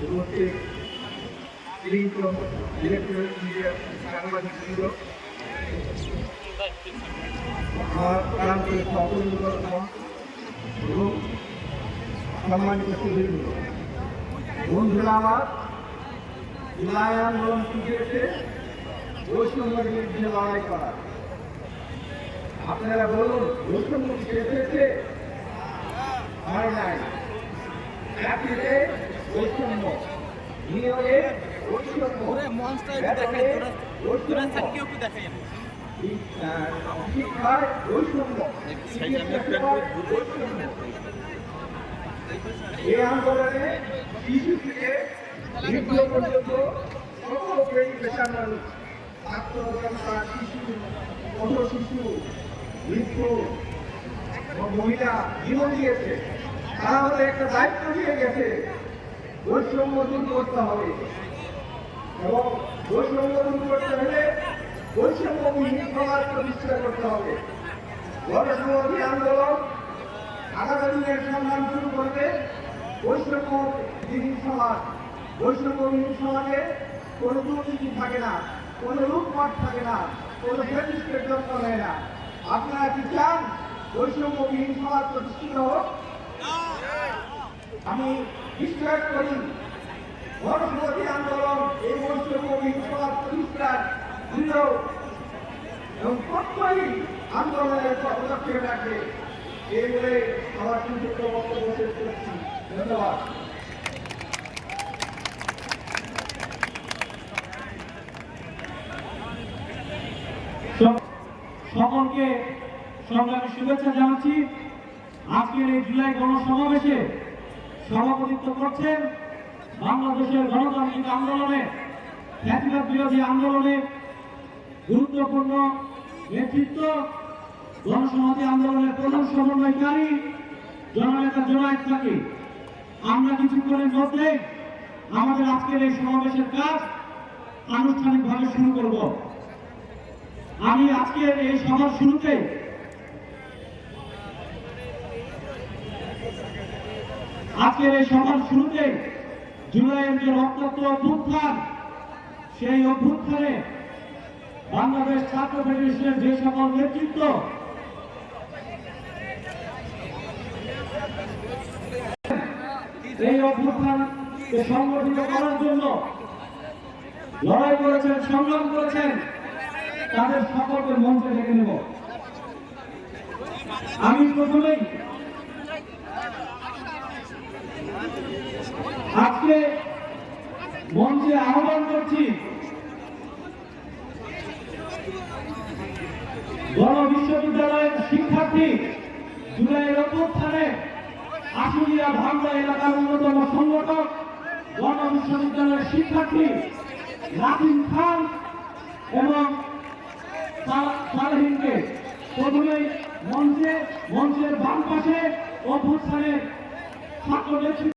উপস্থিত electronic media সাংবাদিকবৃন্দ, আমার প্রান্তের এবং সম্মানিত সুধীবৃন্দ, বন্ধুরা আমার, জুলাই আন্দোলন শিখেছে বৈষম্যের বিরুদ্ধে লড়াই করা। আপনারা বলুন, বৈষম্য শিখেছে হয় নাই, চাকরিতে বৈষম্য, নিয়োগে বৈষম্য, শিক্ষায় বৈষম্য, এই আন্দোলনে শিশু থেকে বৃদ্ধ পর্যন্ত সকল শ্রেণী পেশার মানুষ, ছাত্র জনতা, শিশু, পথ শিশু, বৃদ্ধ, মহিলা জীবন দিয়েছে। তারা হলে একটা দায়িত্ব দিয়ে গেছে, বৈষম্য দূর করতে হবে এবং বৈষম্য দূর করতে হলে বৈষম্যবিহীন সমাজ প্রতিষ্ঠা করতে হবে। গণসংহতি আন্দোলন আগামী দিনের সংগ্রাম শুরু করবে বৈষম্যবিহীন সমাজ। বৈষম্যবিহীন সমাজে কোনো দুর্নীতি থাকে না, কোনো লুটপাট থাকে না, কোনো ফেসিস্টের জন্ম নেয় না। আপনারা কি চান বৈষম্যবিহীন সমাজ প্রতিষ্ঠিত হোক? আমি বিশ্বাস করি গণসংহতি আন্দোলন এই বৈষম্যবিহীন সমাজ প্রতিষ্ঠার দৃঢ় এবং প্রত্যয়ী আন্দোলনের পদক্ষেপ রাখবে। এই বলে আমার সংক্ষিপ্ত বক্তব্য শেষ করছি। ধন্যবাদ। সকলকে সংগ্রামী শুভেচ্ছা জানাচ্ছি। আজকের এই জুলাই গণসমাবেশে সভাপতিত্ব করছেন বাংলাদেশের গণতান্ত্রিক আন্দোলনে, ফ্যাসিবাদ বিরোধী আন্দোলনে গুরুত্বপূর্ণ নেতৃত্ব, গণসংহতি আন্দোলনের প্রধান সমন্বয়কারী জননেতা জুনায়েদ সাকিব। আমরা কিছুক্ষণের মধ্যে আমাদের আজকের এই সমাবেশের কাজ আনুষ্ঠানিকভাবে শুরু করব। আমি আজকের এই সভার শুরুতে জুলাইয়ের যে রক্তাক্ত অভ্যুত্থান, সেই অভ্যুত্থানে বাংলাদেশ ছাত্র ফেডারেশনের যে সকল নেতৃত্ব এই অভ্যুত্থানকে সংগঠিত করার জন্য লড়াই করেছেন, সংগ্রাম করেছেন, তাদের সকলকে মঞ্চে ডেকে নেব। আমি প্রথমেই আজকে মঞ্চে আহ্বান করছি বিশ্ববিদ্যালয়ের শিক্ষার্থী, জুলাইয়ের অভ্যুত্থানে আশুলিয়া ভাঙ্গা এলাকার অন্যতম সংগঠক বিশ্ববিদ্যালয়ের শিক্ষার্থী নাসিম খান এবং সালেহিনকে প্রথমেই মঞ্চের বাম পাশে অভ্যুত্থানের ছাত্র নেতৃত্ব